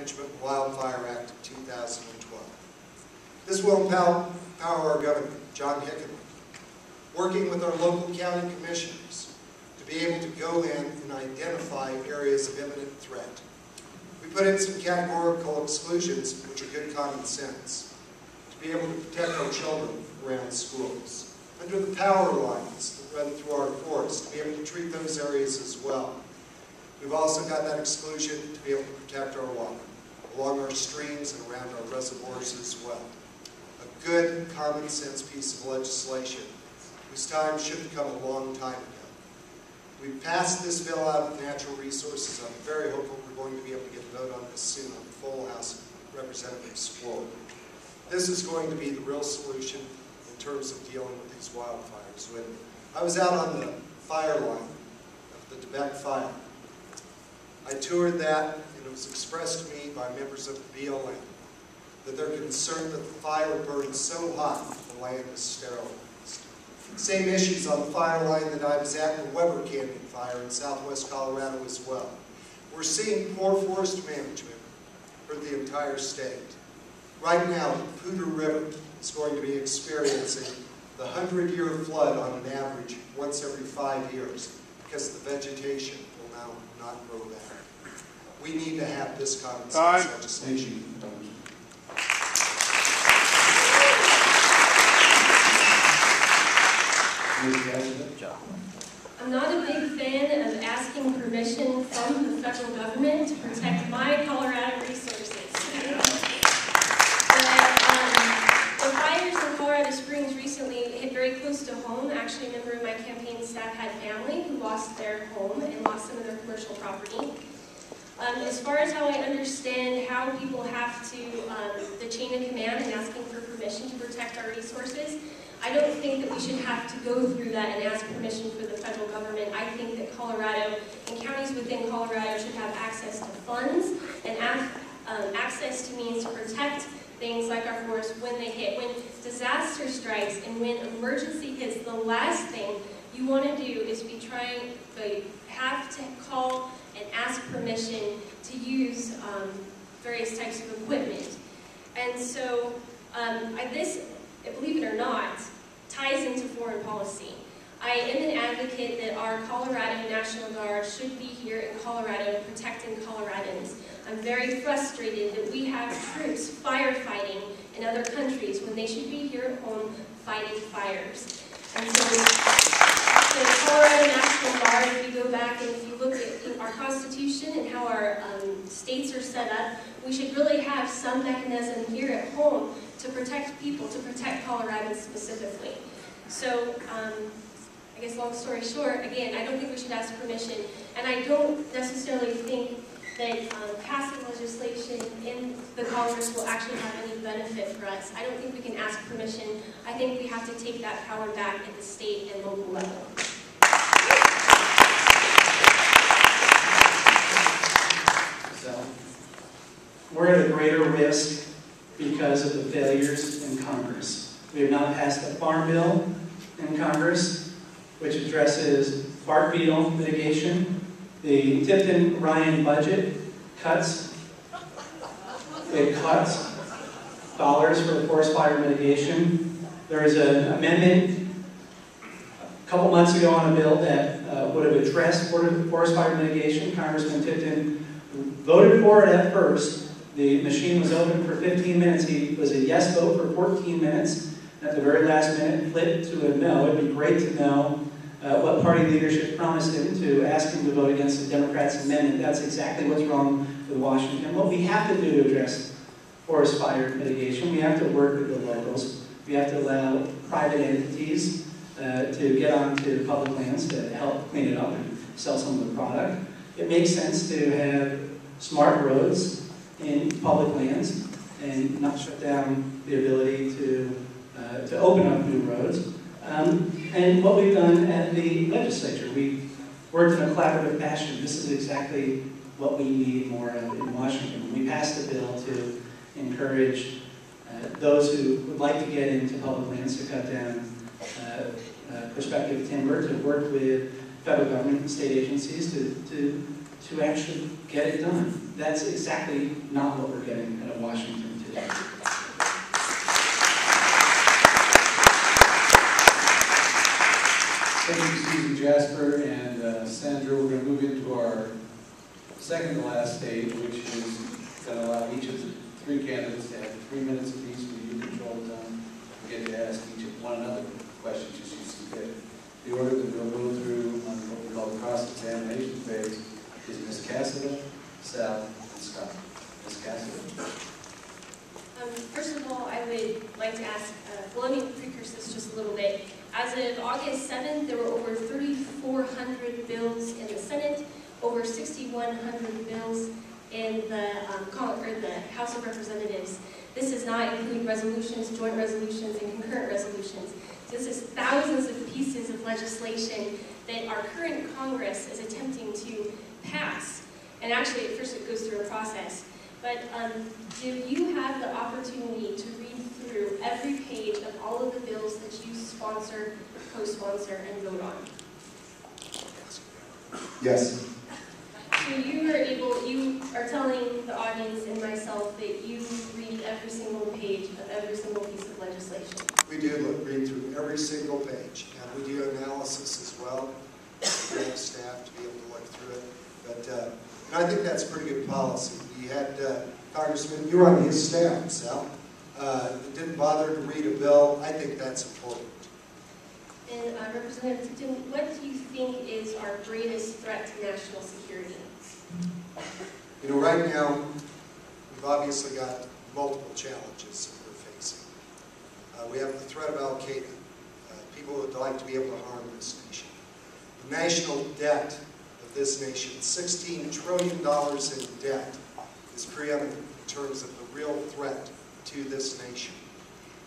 Management and Wildfire Act of 2012. This will empower our Governor, John Hickenlooper, working with our local county commissioners to be able to go in and identify areas of imminent threat. We put in some categorical exclusions, which are good common sense, to be able to protect our children around schools. Under the power lines that run through our forest, to be able to treat those areas as well. We've also got that exclusion to be able to protect our water, along our streams and around our reservoirs as well. A good common sense piece of legislation whose time should have come a long time ago. We've passed this bill out of natural resources. I'm very hopeful we're going to be able to get a vote on this soon on the full House of Representatives floor. This is going to be the real solution in terms of dealing with these wildfires. When I was out on the fire line of the Debec fire, I toured that, and it was expressed to me by members of the BLM that they're concerned that the fire burns so hot the land is sterilized. Same issues on the fire line that I was at in the Weber Canyon fire in southwest Colorado as well. We're seeing poor forest management for the entire state. Right now, the Poudre River is going to be experiencing the 100-year flood on an average once every 5 years because the vegetation will now not grow back. We need to have this common sense legislation. I'm not a big fan of asking permission from the federal government to protect my Colorado resources. The fires in Colorado Springs recently hit very close to home. Actually, a member of my campaign staff had family who lost their home and lost some of their commercial property. As far as how I understand how people have to, the chain of command and asking for permission to protect our resources, I don't think that we should have to go through that and ask permission for the federal government. I think that Colorado and counties within Colorado should have access to funds and access to means to protect things like our forests when they hit. When disaster strikes and when emergency hits, the last thing you want to do is have to call and ask permission to use various types of equipment. And so this, believe it or not, ties into foreign policy. I am an advocate that our Colorado National Guard should be here in Colorado protecting Coloradans. I'm very frustrated that we have troops firefighting in other countries when they should be here at home fighting fires. And so the Colorado National Guard, if you go back and if you look at our Constitution and how our states are set up, we should really have some mechanism here at home to protect people, to protect Coloradans specifically. So, I guess long story short, again, I don't think we should ask permission, and I don't necessarily think that passing legislation in the Congress will actually have any benefit for us. I don't think we can ask permission. I think we have to take that power back at the state and local level. So, we're at a greater risk because of the failures in Congress. We have not passed a farm bill in Congress, which addresses bark beetle mitigation. The Tipton-Ryan budget cuts, it cuts dollars for the forest fire mitigation. There is an amendment a couple months ago on a bill that would have addressed forest fire mitigation. Congressman Tipton voted for it at first. The machine was open for 15 minutes. He was a yes vote for 14 minutes. And at the very last minute, flipped to a no. It'd be great to know what party leadership promised him to ask him to vote against the Democrats' amendment. That's exactly what's wrong with Washington. What we have to do to address forest fire mitigation, we have to work with the locals. We have to allow private entities to get onto public lands to help clean it up and sell some of the product. It makes sense to have smart roads in public lands and not shut down the ability to open up new roads. And what we've done at the legislature, we've worked in a collaborative fashion. This is exactly what we need more of in Washington. We passed a bill to encourage those who would like to get into public lands to cut down prospective timber, to work with federal government and state agencies to to actually get it done. That's exactly not what we're getting out of Washington today. Thank you, Susan Jasper and Sandra. We're going to move into our second to last stage, which is going to allow each of the three candidates to have 3 minutes apiece for you control the time. We get to ask each of one another questions as you see fit. The order that we'll go through on what we call the cross-examination phase is Ms. Cassidy, Sal, and Scott. Ms. Cassidy. First of all, I would like to ask, well, let me precursor this just a little bit. As of August 7th, there were over 3,400 bills in the Senate, over 6,100 bills in the House of Representatives. This does not include resolutions, joint resolutions, and concurrent resolutions. This is thousands of pieces of legislation that our current Congress is attempting to pass. And actually, at first it goes through a process. But do you have the opportunity to read through every page of all of the bills that you sponsor, co-sponsor, and vote on? Yes. So you are telling the audience and myself that you read every single page of every single piece of legislation. We do read through every single page, and we do analysis as well. We have staff to be able to look through it. But and I think that's pretty good policy. We had Congressman, you were on his staff, Sal, that didn't bother to read a bill. I think that's important. And Representative Tipton, what do you think is our greatest threat to national security? You know, right now, we've obviously got multiple challenges that we're facing. We have the threat of Al-Qaeda, people who would like to be able to harm this nation. The national debt of this nation, $16 trillion in debt, is preeminent in terms of the real threat to this nation.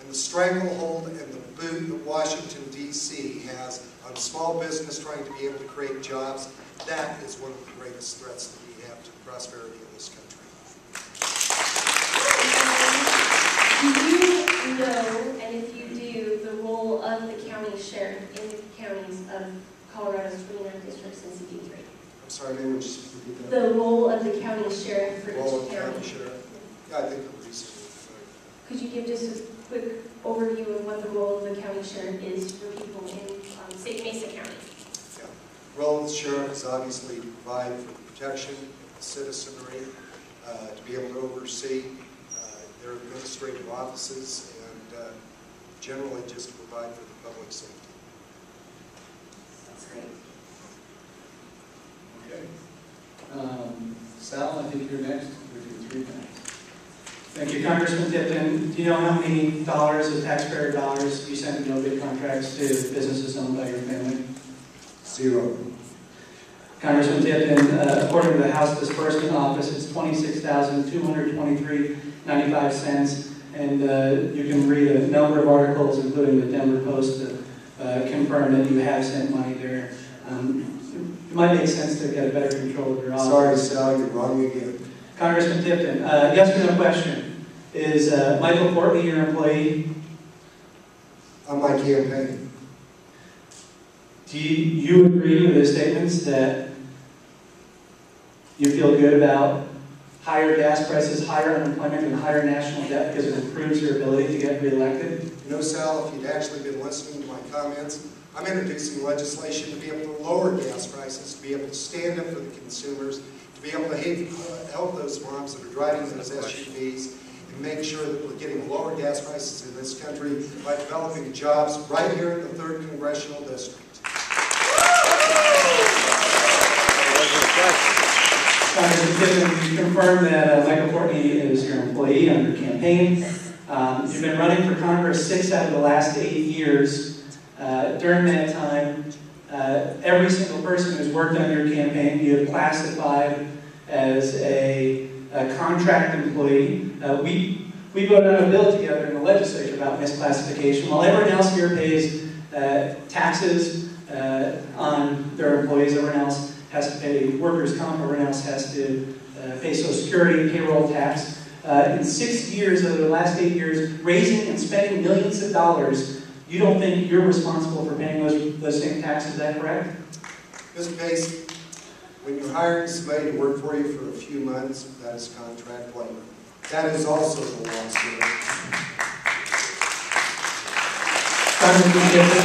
And the stranglehold and the boot that Washington, D.C. has on small business trying to be able to create jobs, that is one of the greatest threats that we have to the prosperity of this country. Do you know, and if you do, the role of the county sheriff in the counties of Colorado's 29 districts and CD3? I'm sorry, maybe we'll just repeat that. The role of the county sheriff for Role of each the county. county sheriff. Yeah, I think we're reasonably familiar. Could you give just a quick overview of what the role of the county sheriff is for people in say Mesa County? Yeah. The role of the sheriff is obviously to provide for the protection of the citizenry, to be able to oversee their administrative offices, and generally just to provide for the public safety. That's great. Okay. Sal, I think you're next with your 3 minutes. Thank you, Congressman Tipton. Do you know how many dollars of taxpayer dollars you send in no-bid contracts to businesses owned by your family? 0. Congressman Tipton, according to the House Disbursement Office, it's $26,223.95, and you can read a number of articles, including the Denver Post, that confirm that you have sent money there. It might make sense to get a better control of your office. Sorry, Sal, you're wrong again. Congressman Tipton, yes or no question. Is Michael Courtney your employee? On my campaign. Do you agree with his statements that you feel good about higher gas prices, higher unemployment, and higher national debt because it improves your ability to get reelected? You know, Sal, if you'd actually been listening to my comments, I'm introducing legislation to be able to lower gas prices, to be able to stand up for the consumers, to be able to help those moms that are driving those SUVs, and make sure that we're getting lower gas prices in this country by developing jobs right here in the 3rd Congressional District. Congressman Tipton, you confirm that Michael Courtney is your employee on your campaign. You've been running for Congress 6 out of the last 8 years. During that time, every single person who's worked on your campaign, you have classified as a contract employee. We voted on a bill together in the legislature about misclassification. While everyone else here pays taxes on their employees, everyone else has to pay workers' comp, everyone else has to pay Social Security, payroll tax. In 6 years, over the last 8 years, raising and spending millions of dollars, you don't think you're responsible for paying those same taxes, is that correct? Mr. Pace, When you're hiring somebody to work for you for a few months, that is contract labor. That is also the law. Congressman Kiffin.